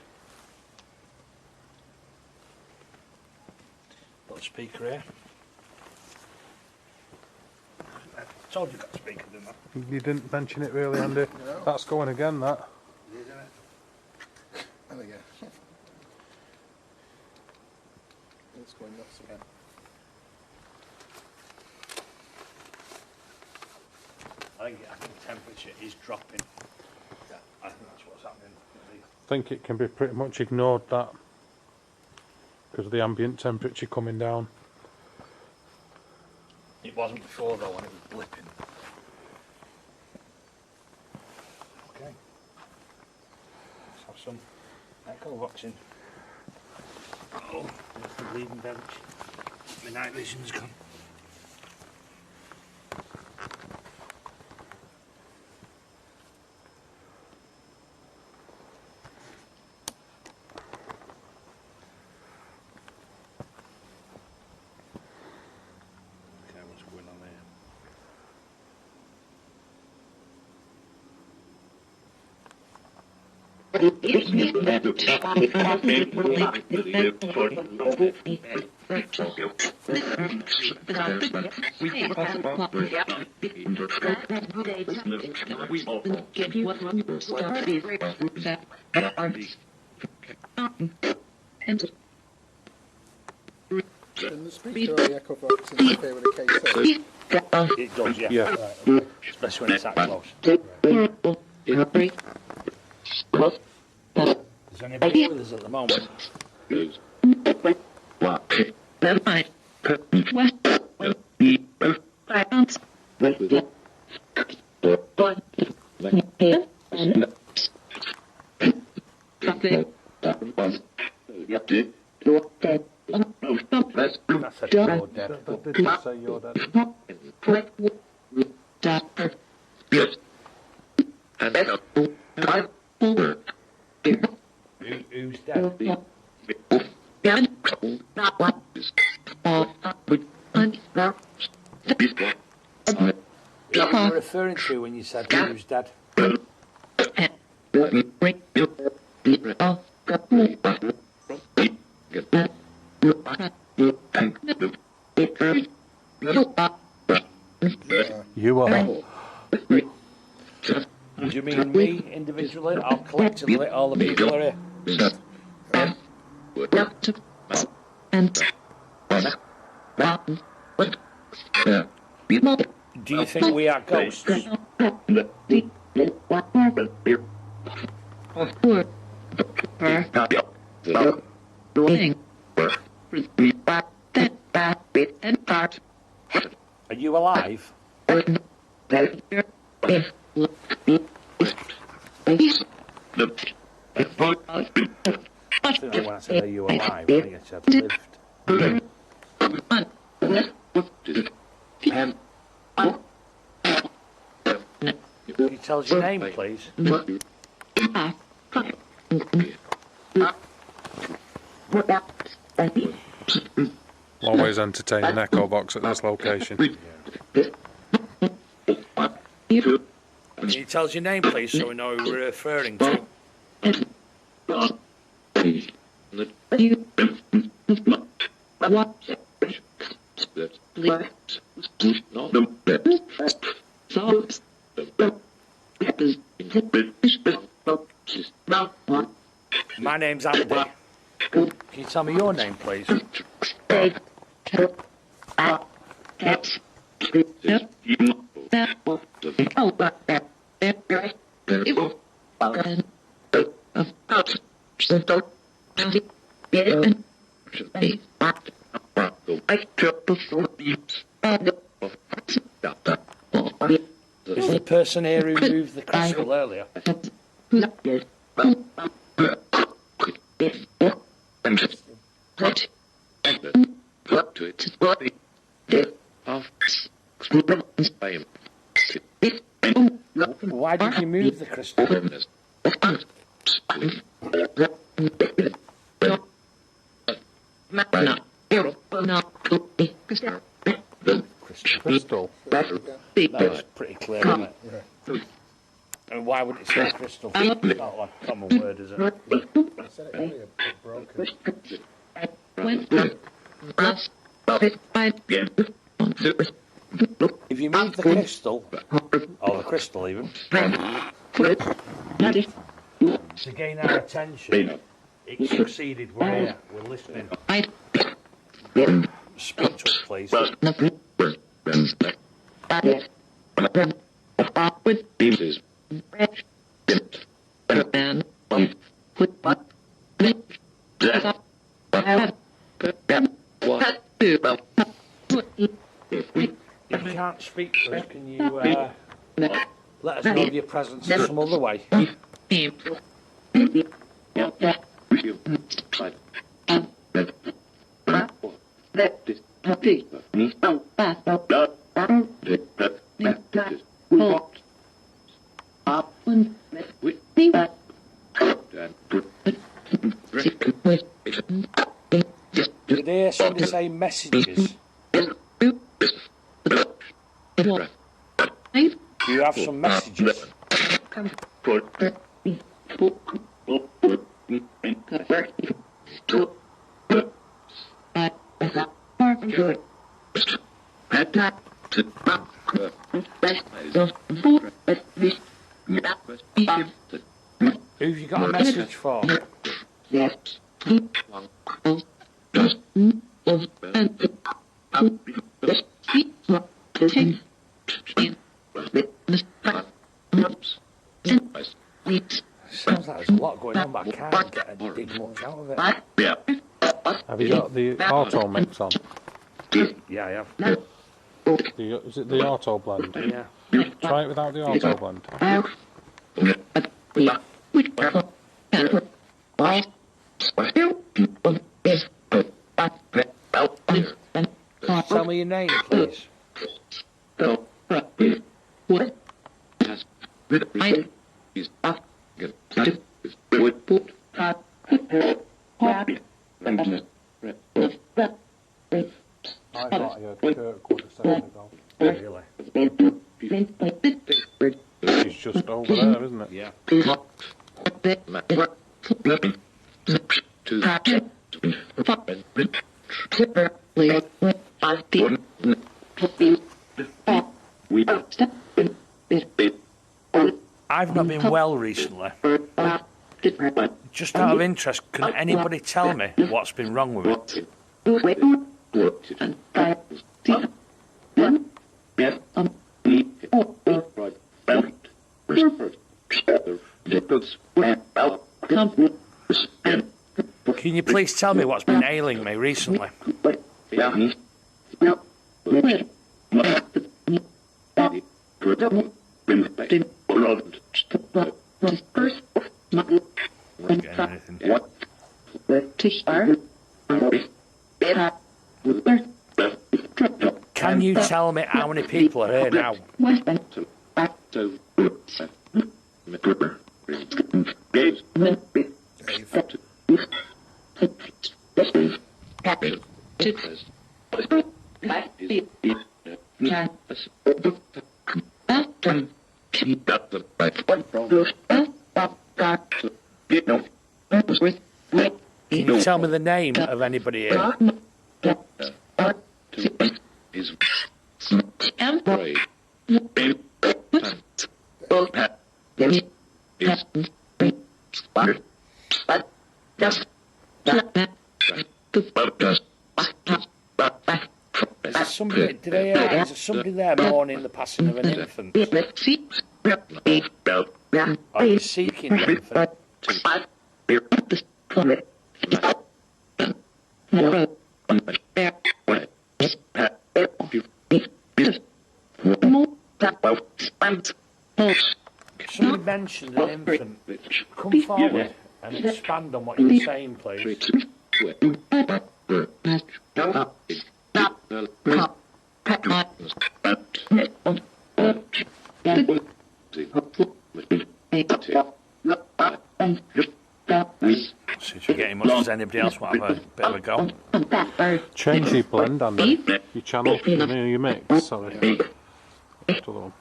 Got a speaker here. I told you got a speaker, didn't I? You didn't mention it really, Andy. No. That's going again, that. Isn't it? There we go. It's going nuts again. I think the temperature is dropping. Yeah. I think that's what's happening. I think it can be pretty much ignored, that, because of the ambient temperature coming down. It wasn't before though when it was blipping. Okay. Let's have some echo watching. Oh, there's the bleeding bench. My night vision's gone. Okay, what's going on there? And the speaker or the echo box interfere with the K2? It does, yeah. Yeah. Right, okay. Especially when it's that close. Is anybody with us at the moment? That said you're dead. That did just say you're dead. Who's dead? What were you referring to when you said who's dead? You are. Do you mean me individually or collectively? All the people are here. Do you think we are ghosts? Are you alive? I think when I said are you alive, I think I said lived. Can you tell us your name, please? Always entertain an echo box at this location. Can you tell us your name, please, so we know who we're referring to? My name's Andy. Can you tell me your name, please? Is the person here who moved the crystal earlier? Why did you move the crystal? Crystal. That's pretty clear, isn't it? Yeah. And why would it say crystal? It's not like a common word, is it? I said it earlier, but broken. If you move the crystal, or the crystal even, to gain our attention, it succeeded. We're here, we're listening. Speak to us, please. If you can't speak to us, can you let us know of your presence in some other way? Did they send the same messages? Do you have some messages? Who've you got a message for? Sounds like there's a lot going on, but I can't dig much out of it. Have you got the auto mix on? Yeah, I have. Is it the auto blend? Yeah. Try it without the auto blend. tell me your name, please? I thought I heard Kirkwood a second ago. Really? He's just over there, isn't it? Yeah. I've not been well recently. Just out of interest, can anybody tell me what's been wrong with it? Can you please tell me what's been ailing me recently? Not getting anything. Can you tell me how many people are here now? Can you tell me the name of anybody here? Is there somebody, is there somebody there mourning the passing of an infant? Are you seeking the infant? Somebody mentioned an infant. Come forward and expand on what you were saying, please. Since you're getting much, does anybody else want to have a bit of a go? Change your blend, Andy. Your channel, your mix, sorry. To the one.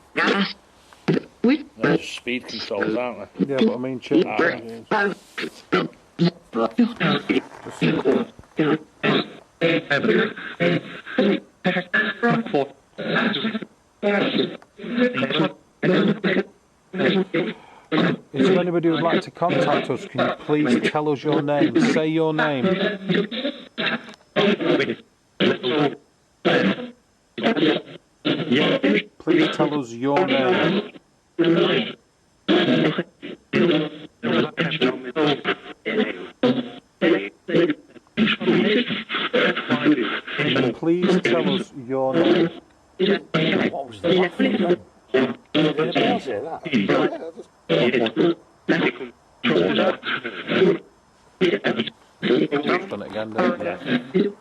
Those speed controls, aren't they? Yeah, but I mean change. Is there anybody who would like to contact us? Can you please tell us your name? Say your name. Please tell us your name. Please tell us your name. What was the laughing then? Did anybody else hear that? Done it again, don't you?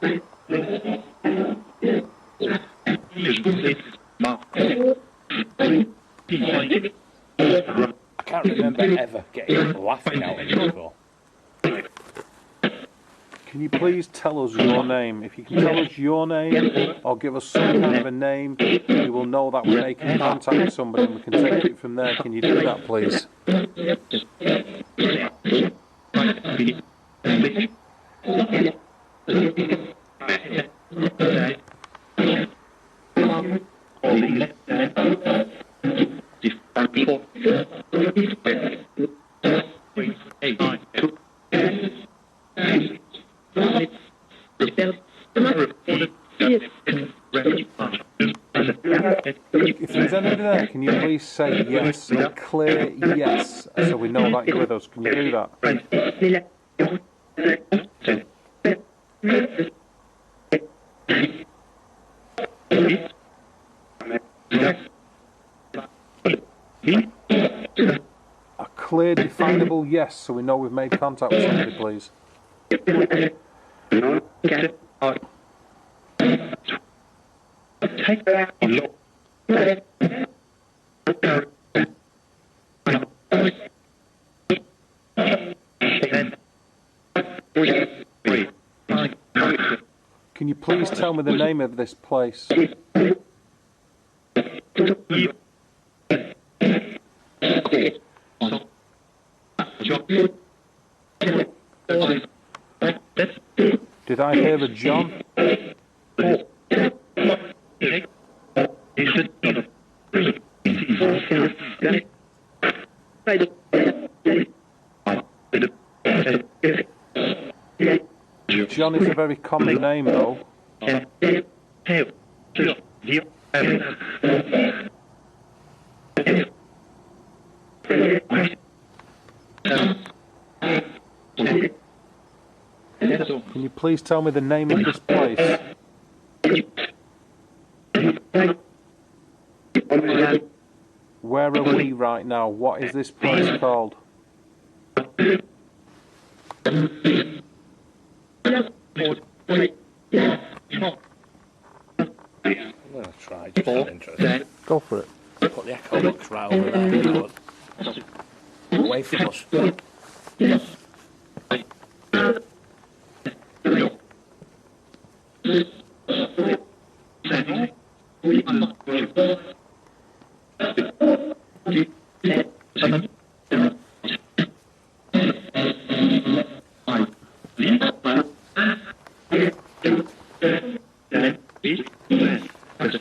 I can't remember ever getting laughing out of it before. Can you please tell us your name? If you can tell us your name or give us some kind of a name, we will know that we're making contact with somebody and we can take it from there. Can you do that, please? If there's anybody there, can you please say yes, a clear yes, so we know that you're with us? Can you do that? A clear, definable yes, so we know we've made contact with somebody, please. Can you please tell me the name of this place? Did I hear a John? John is a very common name, though. Can you please tell me the name of this place? Where are we right now? What is this place called? I'm going to try, just for interest. Go for it. Put the echo box right over there, you know, away from us.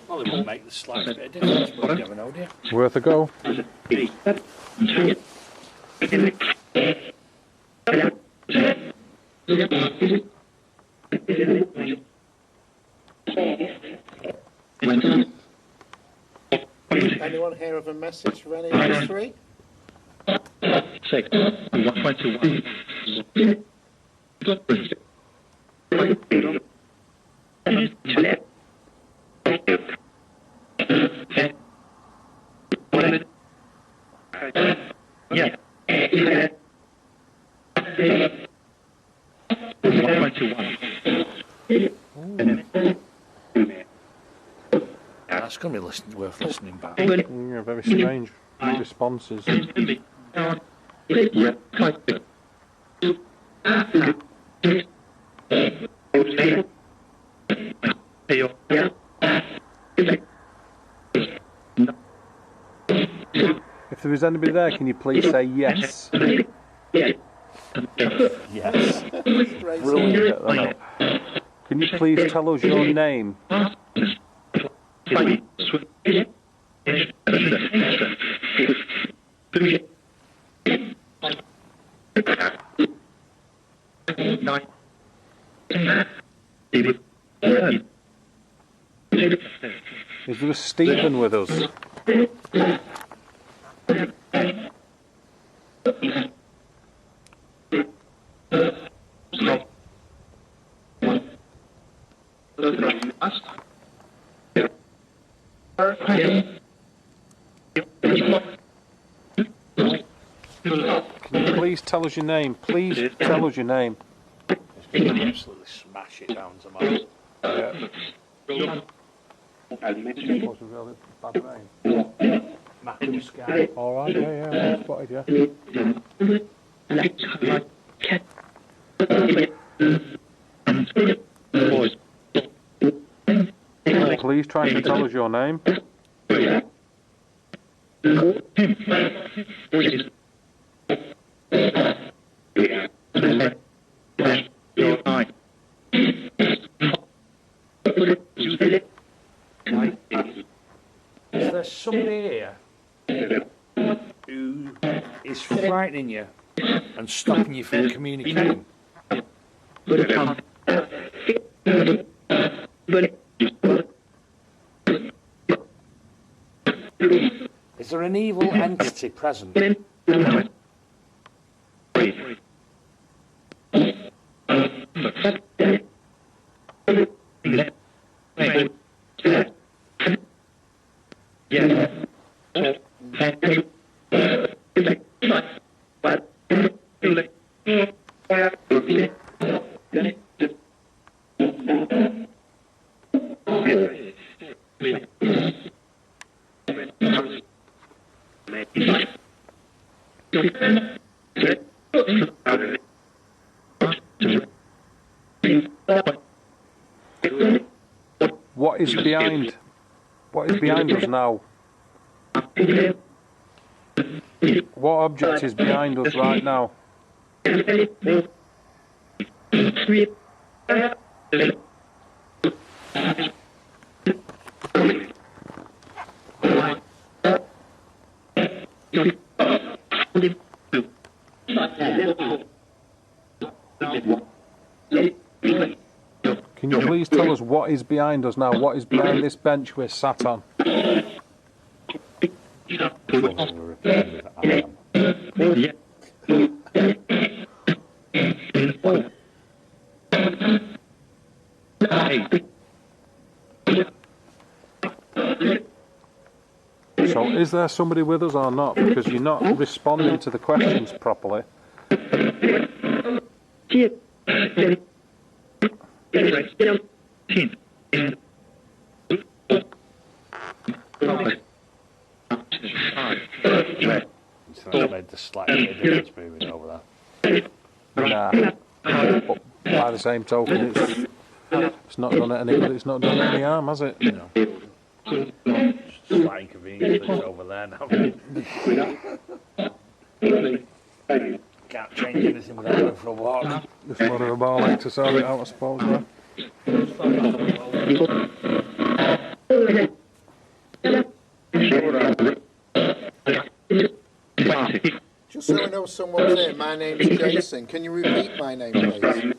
Well, it won't make the slightest bit of difference, but you never know, do you? Worth a go. Anyone hear of a message for any of those three? 6 121. Yeah. 121. That's going to be worth listening back. Yeah, very strange responses. If there is anybody there, can you please say yes? Yes. Brilliant. Can you please tell us your name? Is there a Stephen with us? Can you please tell us your name? Please tell us your name. Absolutely smash it down tomorrow. Yeah. Was a really bad rain. Map in the sky. Alright, yeah, I spotted you. Please try to tell us your name. Is there somebody here who is frightening you and stopping you from communicating? Is there an evil entity present? What is behind? What is behind us now? What object is behind us right now? Can you please tell us what is behind us now? What is behind this bench we're sat on? So is there somebody with us or not? Because you're not responding to the questions properly. So that made the slight difference moving over there. Nah. But by the same token, it's not done it any good. It's not done it any harm, has it? No. Slight inconvenience that it's over there now. Can't change anything without going for a walk. Just one of a ball like to sort it out, I suppose. Yeah. Just so I know someone's here, my name's Jason. Can you repeat my name, please?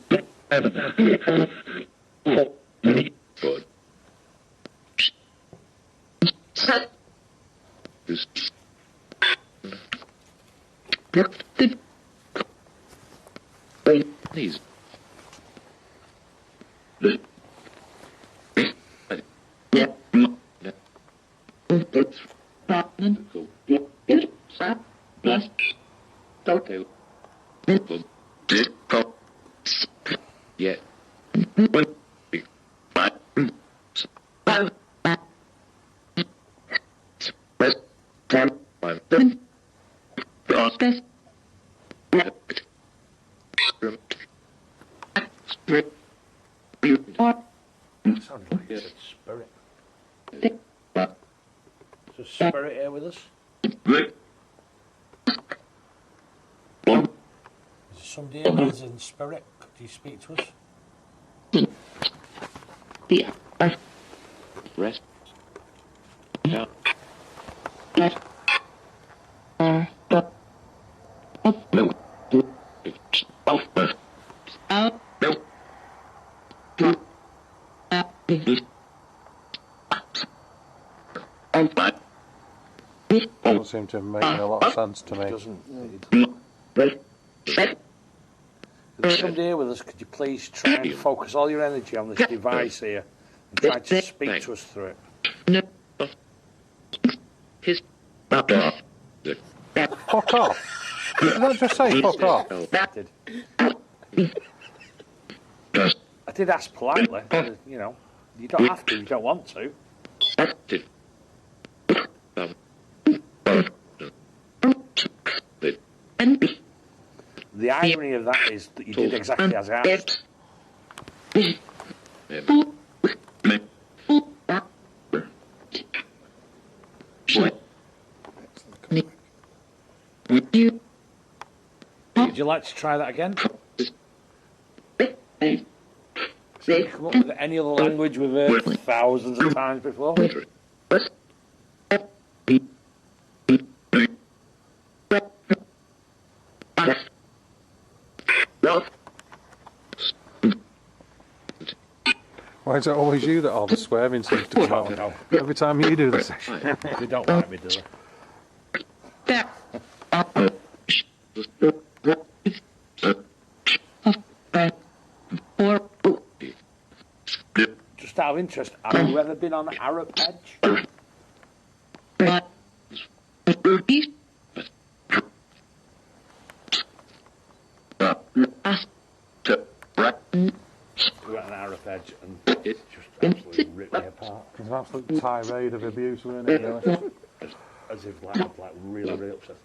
Please. Yeah. Sounds like you said spirit. Is there spirit here with us? Is there somebody here with us in spirit? Could you speak to us? Yeah. Rest. Yeah. Doesn't seem to make a lot of sense to me. It doesn't. There's somebody here with us. Could you please try and focus all your energy on this device here and try to speak to us through it? Fuck off! Did I just say fuck off? I did. I did ask politely. You know, you don't have to. You don't want to. The irony of that is that you did exactly as I asked. Would you like to try that again? So you come up with any other language we've heard thousands of times before? Why is it always you that all the swearing seems to come out? No. Every time you do the session. They don't like me, do they? Just out of interest, have you ever been on Arab Edge? We went on Arab Edge and it just absolutely ripped me apart. It's an absolute tirade of abuse, wasn't it? Really? as if like really upset.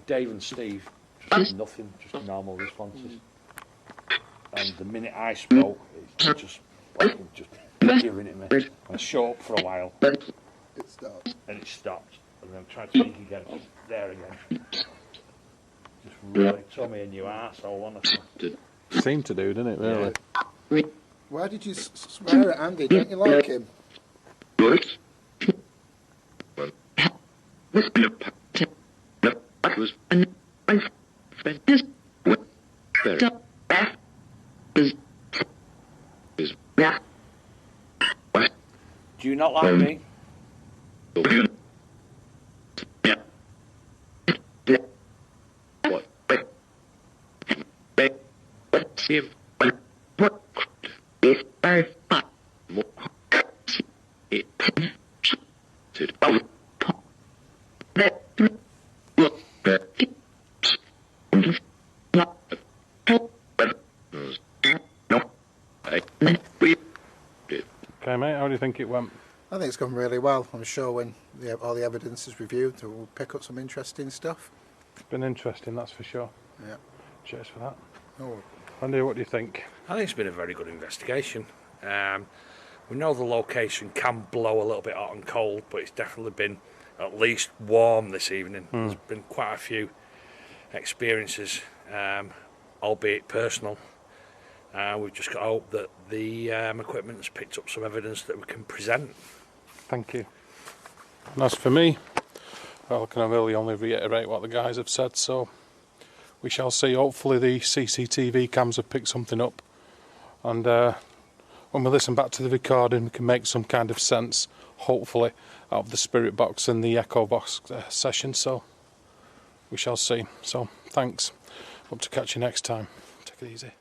Dave and Steve, just nothing, just normal responses. And the minute I spoke, it's just giving it me. I shut up for a while. It stops. And it stopped. And then I tried to speak again. There again. Just really tore me a new arsehole, honestly. Seemed to do, didn't it, really? Why did you swear at Andy? Don't you like him? Do you not like me? Okay, mate, how do you think it went? I think it's gone really well. I'm sure when all the evidence is reviewed, we'll pick up some interesting stuff. It's been interesting, that's for sure. Yeah. Cheers for that. Oh. Andy, what do you think? I think it's been a very good investigation. We know the location can blow a little bit hot and cold, but it's definitely been at least warm this evening. There's been quite a few experiences, albeit personal. We've just got to hope that the equipment has picked up some evidence that we can present. Thank you. And as for me, well, I can really only reiterate what the guys have said, so we shall see. Hopefully the CCTV cams have picked something up, and when we listen back to the recording we can make some kind of sense, hopefully, out of the spirit box and the echo box session, so we shall see. So thanks, hope to catch you next time. Take it easy.